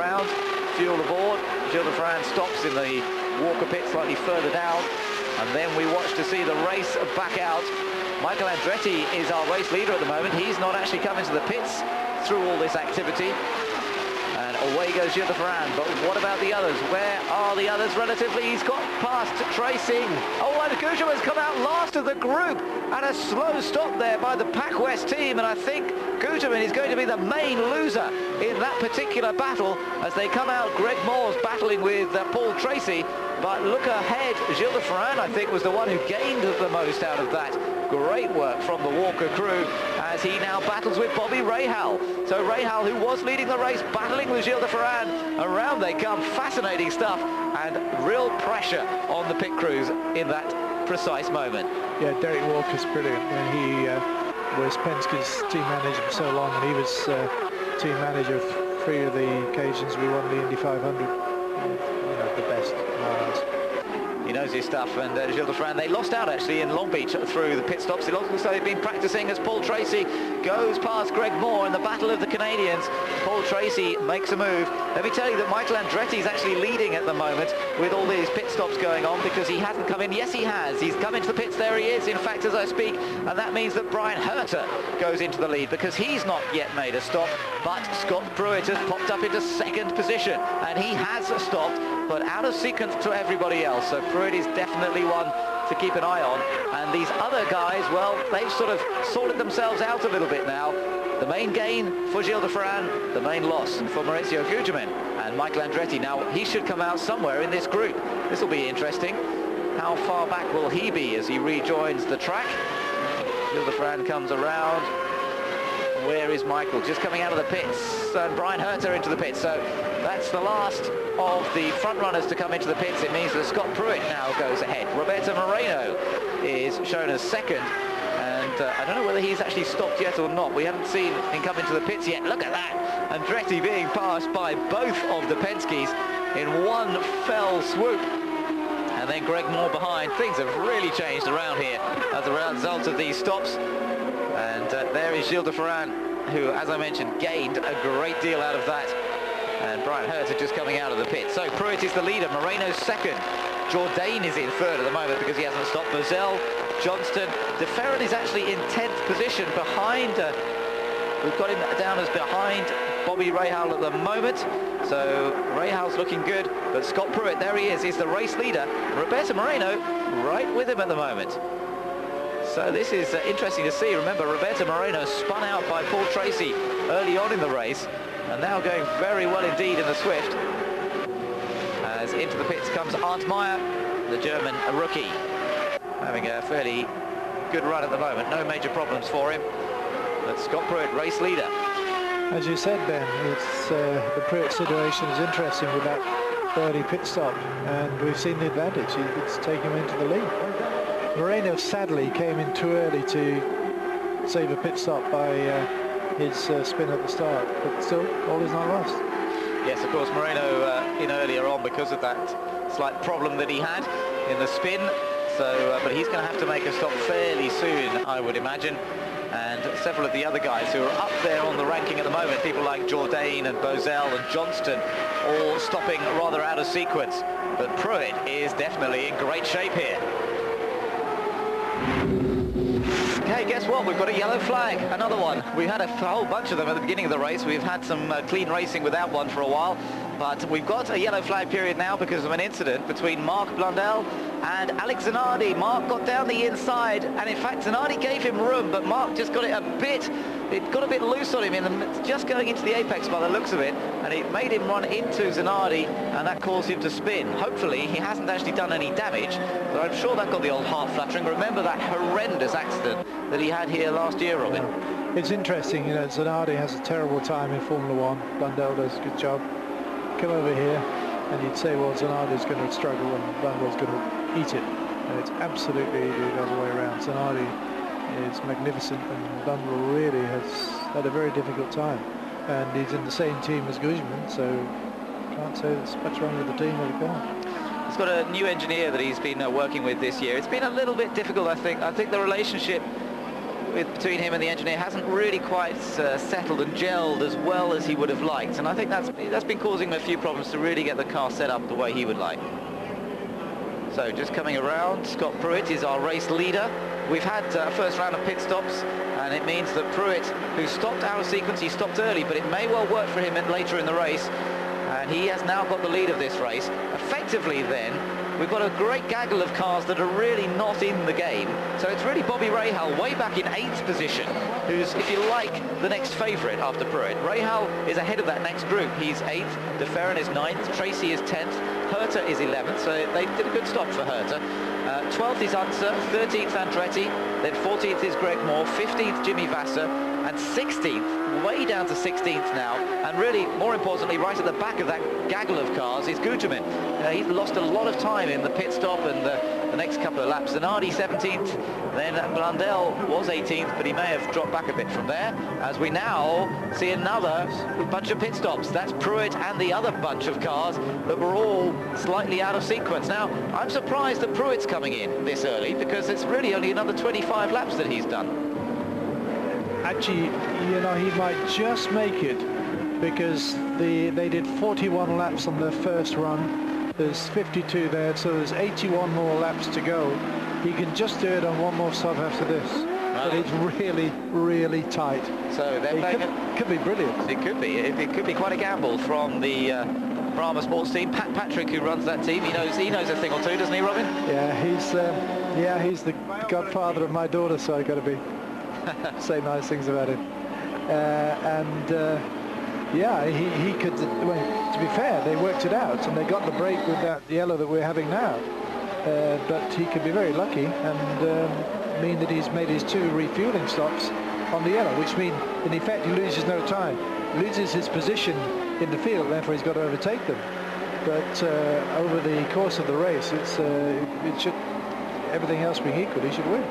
around, fuel aboard. Gilles de France stops in the Walker pit slightly further down, and then we watch to see the race back out. Michael Andretti is our race leader at the moment. He's not actually come into the pits through all this activity. And away goes Gilles de France. But what about the others? Where are the others relatively? He's got past Tracy. Oh, and Gugelmin's come out last of the group. And a slow stop there by the Pac West team. And I think Gugelmin is going to be the main loser in that particular battle as they come out. Greg Moore's battling with Paul Tracy. But look ahead, Gilles de France, I think, was the one who gained the most out of that. Great work from the Walker crew as he now battles with Bobby Rahal. So Rahal, who was leading the race, battling with Gilles de France. Around they come. Fascinating stuff and real pressure on the pit crews in that precise moment. Yeah, Derek Walker's brilliant. He was Penske's team manager for so long, and he was team manager of 3 of the occasions we won the Indy 500. The best. He knows his stuff, and Gilles de France, they lost out actually in Long Beach through the pit stops. It looks like they've been practicing as Paul Tracy goes past Greg Moore in the Battle of the Canadians. Paul Tracy makes a move. Let me tell you that Michael Andretti is actually leading at the moment with all these pit stops going on because he hasn't come in. Yes, he has. He's come into the pits. There he is, in fact, as I speak. And that means that Brian Herter goes into the lead because he's not yet made a stop. But Scott Pruitt has popped up into second position, and he has stopped, but out of sequence to everybody else. So Pruitt is definitely one to keep an eye on. And these other guys, well, they've sort of sorted themselves out a little bit now. The main gain for Gilles de France, the main loss for Maurizio Gugelmin. And Michael Andretti, now he should come out somewhere in this group. This will be interesting. How far back will he be as he rejoins the track? Gilles de France comes around. Where is Michael? Just coming out of the pits. And Brian Herter into the pits. So that's the last of the front runners to come into the pits. It means that Scott Pruitt now goes ahead. Roberto Moreno is shown as second. And I don't know whether he's actually stopped yet or not. We haven't seen him come into the pits yet. Look at that. Andretti being passed by both of the Penskes in one fell swoop. And then Greg Moore behind. Things have really changed around here as a result of these stops. And there is Gilles de France, who, as I mentioned, gained a great deal out of that. And Brian Herter just coming out of the pit. So Pruitt is the leader, Moreno's second. Jourdain is in third at the moment because he hasn't stopped. Bozell, Johnston. De Ferran is actually in 10th position behind, we've got him down as behind Bobby Rahal at the moment. So Rahal's looking good, but Scott Pruitt, there he is, he's the race leader. Roberto Moreno right with him at the moment. So this is interesting to see. Remember, Roberto Moreno spun out by Paul Tracy early on in the race, and now going very well indeed in the Swift. As into the pits comes Arndt Meyer, the German rookie, having a fairly good run at the moment. No major problems for him. But Scott Pruitt, race leader. As you said, Ben, it's the Pruitt situation is interesting with that birdie pit stop, and we've seen the advantage. It's taken him into the lead. Moreno sadly came in too early to save a pit stop by his spin at the start, but still, all is not lost. Yes, of course, Moreno in earlier on because of that slight problem that he had in the spin. So, but he's going to have to make a stop fairly soon, I would imagine. And several of the other guys who are up there on the ranking at the moment, people like Jourdain and Bozell and Johnston, all stopping rather out of sequence. But Pruitt is definitely in great shape here. Okay, guess what? We've got a yellow flag, another one. We had a whole bunch of them at the beginning of the race. We've had some clean racing without one for a while, but we've got a yellow flag period now because of an incident between Mark Blundell and Alex Zanardi. Mark got down the inside, and in fact Zanardi gave him room, but Mark just got it got a bit loose on him, just going into the apex by the looks of it, and it made him run into Zanardi, and that caused him to spin. Hopefully he hasn't actually done any damage, but I'm sure that got the old heart fluttering. Remember that horrendous accident that he had here last year, Robin? It's interesting, you know, Zanardi has a terrible time in Formula One. Blundell does a good job. Come over here, and you'd say, well, Zanardi's going to struggle and Blundell's going to eat it. And it's absolutely the other way around. Zanardi is magnificent, and Blundell really has had a very difficult time. And he's in the same team as Gugelmin, so can't say there's much wrong with the team or the car. He's got a new engineer that he's been working with this year. It's been a little bit difficult, I think. I think the relationship between him and the engineer hasn't really quite settled and gelled as well as he would have liked, and I think that's been causing him a few problems to really get the car set up the way he would like. So just coming around, Scott Pruett is our race leader. We've had a first round of pit stops, and it means that Pruett, who stopped out of sequence, he stopped early, but it may well work for him later in the race, and he has now got the lead of this race. Effectively then, we've got a great gaggle of cars that are really not in the game. So it's really Bobby Rahal way back in 8th position, who's, if you like, the next favourite after Pruett. Rahal is ahead of that next group. He's 8th, De Ferran is 9th, Tracy is 10th, Herta is 11th, so they did a good stop for Herta. 12th is Unser, 13th Andretti, then 14th is Greg Moore, 15th Jimmy Vasser, and 16th, way down to 16th now, and really, more importantly, right at the back of that gaggle of cars is Guterman. He's lost a lot of time in the pit stop and the next couple of laps. Zanardi 17th, then Blundell was 18th, but he may have dropped back a bit from there, as we now see another bunch of pit stops. That's Pruett and the other bunch of cars that were all slightly out of sequence. Now, I'm surprised that Pruett's coming in this early, because it's really only another 25 laps that he's done. Actually, you know, he might just make it, because they did 41 laps on their first run. There's 52 there, so there's 81 more laps to go. He can just do it on one more stop after this. Right. But it's really, really tight. So they're could be brilliant. It could be. It could be quite a gamble from the Brahma Sports team. Pat Patrick, who runs that team, he knows a thing or two, doesn't he, Robin? Yeah, he's the godfather of my daughter, so I've got to say nice things about him. Yeah, he could, well, to be fair, they worked it out and they got the break with that yellow that we're having now. But he could be very lucky and mean that he's made his 2 refueling stops on the yellow, which means in effect he loses no time, loses his position in the field, therefore he's got to overtake them. But over the course of the race, it should, everything else being equal, he should win.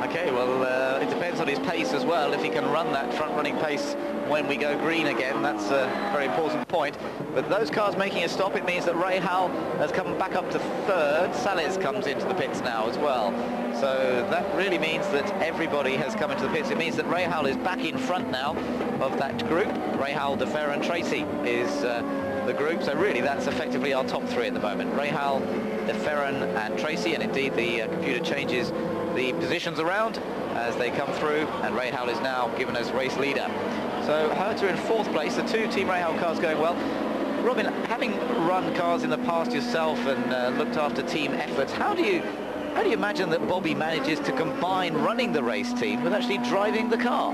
Okay, well, it depends on his pace as well. If he can run that front-running pace when we go green again, that's a very important point. But those cars making a stop, it means that Rahal has come back up to 3rd. Sales comes into the pits now as well. So that really means that everybody has come into the pits. It means that Rahal is back in front now of that group. Rahal, De Ferran, Tracy is the group. So really, that's effectively our top 3 at the moment. Rahal, De Ferran and Tracy, and indeed the computer changes the positions around as they come through, and Rahal is now given as race leader. So Herta in 4th place, the 2 Team Rahal cars going well. Robin, having run cars in the past yourself and looked after team efforts, how do you imagine that Bobby manages to combine running the race team with actually driving the car?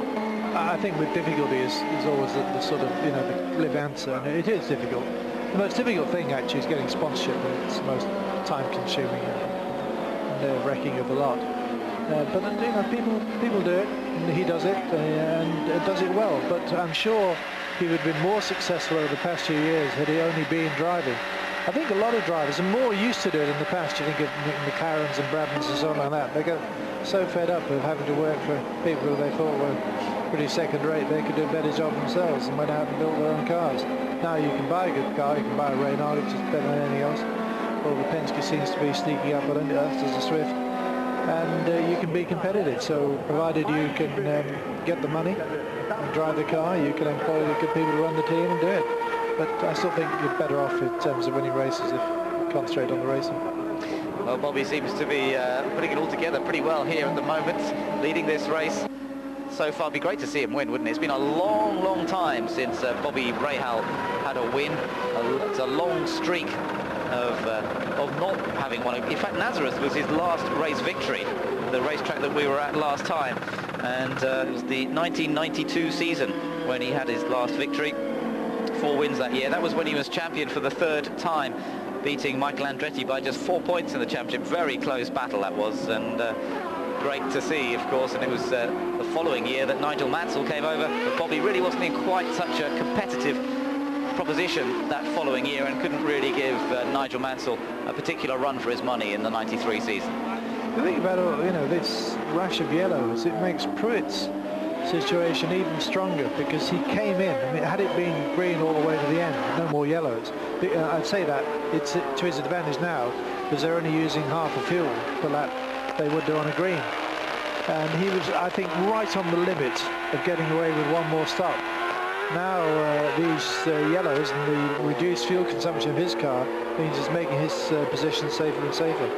I think with difficulty is always the sort of, the glib answer, and it is difficult. The most difficult thing actually is getting sponsorship, and it's the most time-consuming and nerve-wracking of the lot. But people do it, and he does it, and does it well. But I'm sure he would have been more successful over the past few years had he only been driving. I think a lot of drivers are more used to doing it in the past. You think of McLarens and Brabhams and so on like that. They get so fed up of having to work for people who they thought were pretty second-rate. They could do a better job themselves and went out and built their own cars. Now you can buy a good car, you can buy a Renault, which is better than anything else. Well, the Penske seems to be sneaking up on us as a Swift. And you can be competitive, so provided you can get the money and drive the car, you can employ the good people to run the team and do it. But I still think you're better off in terms of winning races if you concentrate on the racing. Well, Bobby seems to be putting it all together pretty well here at the moment, leading this race. So far, it'd be great to see him win, wouldn't it? It's been a long, long time since Bobby Rahal had a win. It's a long streak of not having one. In fact, Nazareth was his last race victory, the racetrack that we were at last time, and it was the 1992 season when he had his last victory. 4 wins that year. That was when he was champion for the 3rd time, beating Michael Andretti by just 4 points in the championship. Very close battle that was, and great to see, of course. And it was the following year that Nigel Mansell came over, but Bobby really wasn't in quite such a competitive proposition that following year and couldn't really give Nigel Mansell a particular run for his money in the 93 season. The thing about this rash of yellows, it makes Pruett's situation even stronger, because he came in, I mean, had it been green all the way to the end, no more yellows, I'd say that it's to his advantage now, because they're only using half the fuel per lap they would do on a green. and he was, I think, right on the limit of getting away with one more stop. Now these yellows and the reduced fuel consumption of his car means it's making his position safer and safer.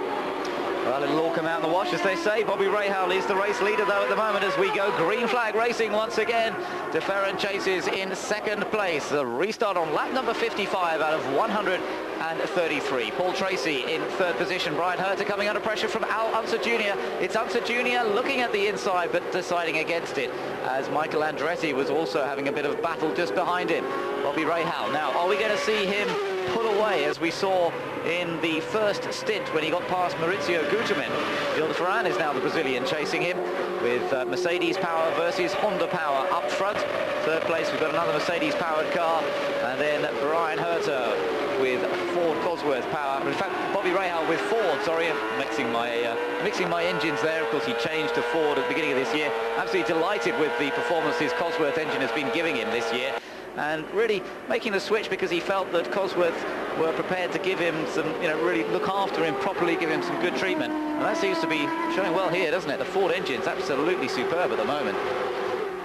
Well, it'll all come out in the wash, as they say. Bobby Rahal is the race leader, though, at the moment, as we go green flag racing once again. De Ferran chases in second place. A restart on lap number 55 out of 133. Paul Tracy in third position. Brian Herter coming under pressure from Al Unser Jr. It's Unser Jr. looking at the inside, but deciding against it, as Michael Andretti was also having a bit of battle just behind him. Bobby Rahal. Now, are we going to see him pull away, as we saw in the first stint when he got past Maurizio Guterman? Gil de Ferran is now the Brazilian chasing him, with Mercedes power versus Honda power up front. Third place, we've got another Mercedes powered car, and then Brian Herter with Ford Cosworth power. In fact, Bobby Rahal with Ford, sorry, I'm mixing my engines there. Of course, he changed to Ford at the beginning of this year. Absolutely delighted with the performance his Cosworth engine has been giving him this year, and really making the switch because he felt that Cosworth were prepared to give him some, really look after him properly, give him some good treatment. And that seems to be showing well here, doesn't it? The Ford engine's absolutely superb at the moment.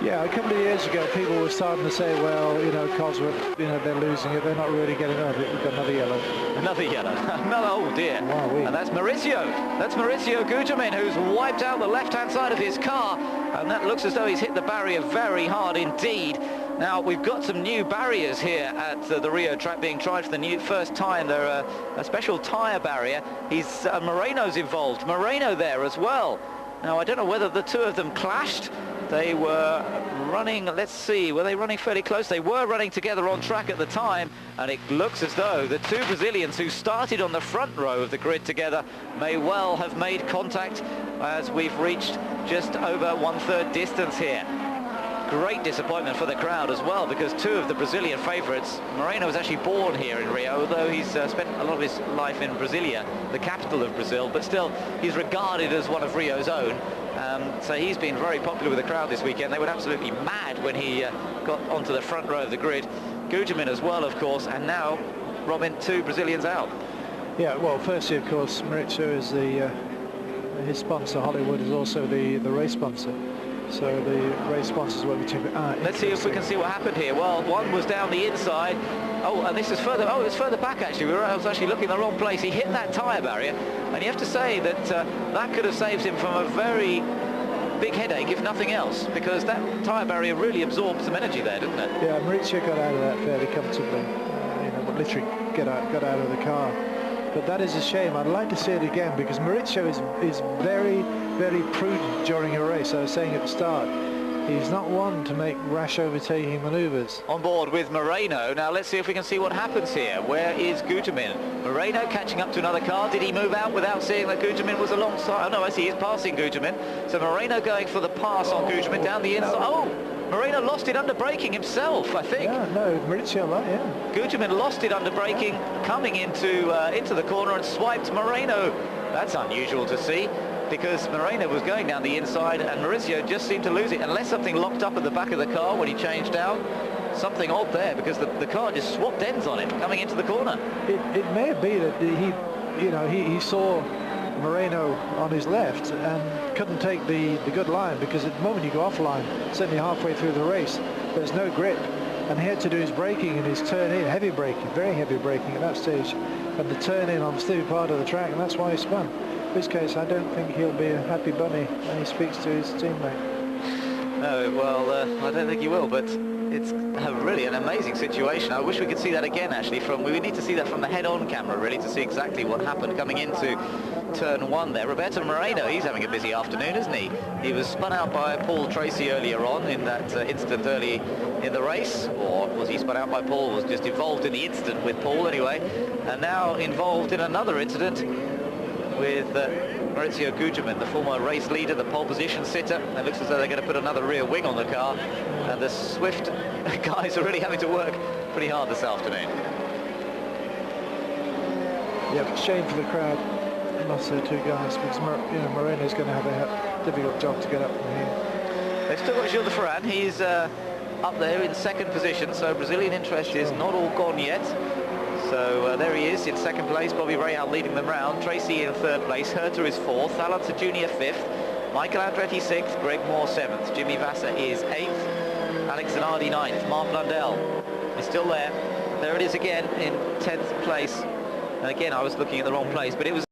Yeah, a couple of years ago, people were starting to say, well, Cosworth, they're losing it, they're not really getting out of it. We've got another yellow. Another yellow. Oh dear. Wow, and that's Maurizio. That's Maurizio Guterman, who's wiped out the left-hand side of his car. And that looks as though he's hit the barrier very hard indeed. Now, we've got some new barriers here at the Rio track being tried for the first time. They're a special tyre barrier. Moreno's involved. Moreno there as well. Now, I don't know whether the two of them clashed. They were running, let's see, were they running fairly close? They were running together on track at the time, and it looks as though the two Brazilians who started on the front row of the grid together may well have made contact as we've reached just over 1/3 distance here. Great disappointment for the crowd as well, because two of the Brazilian favourites, Moreno was actually born here in Rio, although he's spent a lot of his life in Brasilia, the capital of Brazil, but still he's regarded as one of Rio's own. So he's been very popular with the crowd this weekend. They were absolutely mad when he got onto the front row of the grid. Guterman as well, of course, and now, Robin, two Brazilians out. Yeah, well, firstly, of course, Maurizio is his sponsor. Hollywood is also the race sponsor. So the race sponsors were between. Let's see if we can see what happened here. Well, one was down the inside. Oh, and this is further. Oh, it's further back actually. I was actually looking in the wrong place. He hit that tyre barrier, and you have to say that that could have saved him from a very big headache, if nothing else, because that tyre barrier really absorbed some energy there, didn't it? Yeah, Maurizio got out of that fairly comfortably. Literally got out of the car. But that is a shame. I'd like to see it again, because Maurizio is very, very prudent during a race. I was saying at the start, he's not one to make rash overtaking manoeuvres. On board with Moreno. Now let's see if we can see what happens here. Where is Guterman? Moreno catching up to another car. Did he move out without seeing that Guterman was alongside? Oh no, I see he's passing Guterman. So Moreno going for the pass on Guterman down the inside. Oh! Moreno lost it under braking himself, I think. Yeah, no, Maurizio, yeah. Guterman lost it under braking, coming into the corner and swiped Moreno. That's unusual to see, because Moreno was going down the inside and Maurizio just seemed to lose it, unless something locked up at the back of the car when he changed down. Something odd there, because the car just swapped ends on him coming into the corner. It may be that he saw Moreno on his left and couldn't take the good line, because at the moment you go offline, certainly halfway through the race, there's no grip, and he had to do his braking and his turn in, heavy braking, very heavy braking at that stage, and the turn in on the steep part of the track, and that's why he spun. In this case, I don't think he'll be a happy bunny when he speaks to his teammate. No, well, I don't think he will, but it's really an amazing situation. I wish we could see that again, actually. We need to see that from the head-on camera, really, to see exactly what happened coming into turn one there. Roberto Moreno, he's having a busy afternoon, isn't he? He was spun out by Paul Tracy earlier on in that incident early in the race, or was he spun out by Paul? Was just involved in the incident with Paul anyway, and now involved in another incident with Maurizio Guterman, the former race leader, the pole position sitter. It looks as though they're going to put another rear wing on the car, and the Swift guys are really having to work pretty hard this afternoon. Yeah, shame for the crowd. Lost their two guys, because Moreno's going to have a difficult job to get up from here. They've still got Gil de Ferran. He's up there in second position, so Brazilian interest is not all gone yet. So there he is in second place. Bobby Rahal leading them round. Tracy in third place. Herter is fourth. Al Unser Jr. fifth. Michael Andretti 6th, Greg Moore 7th, Jimmy Vasser is 8th, Alex Zanardi 9th, Mark Blundell is still there. There it is again in 10th place. And again, I was looking at the wrong place, but it was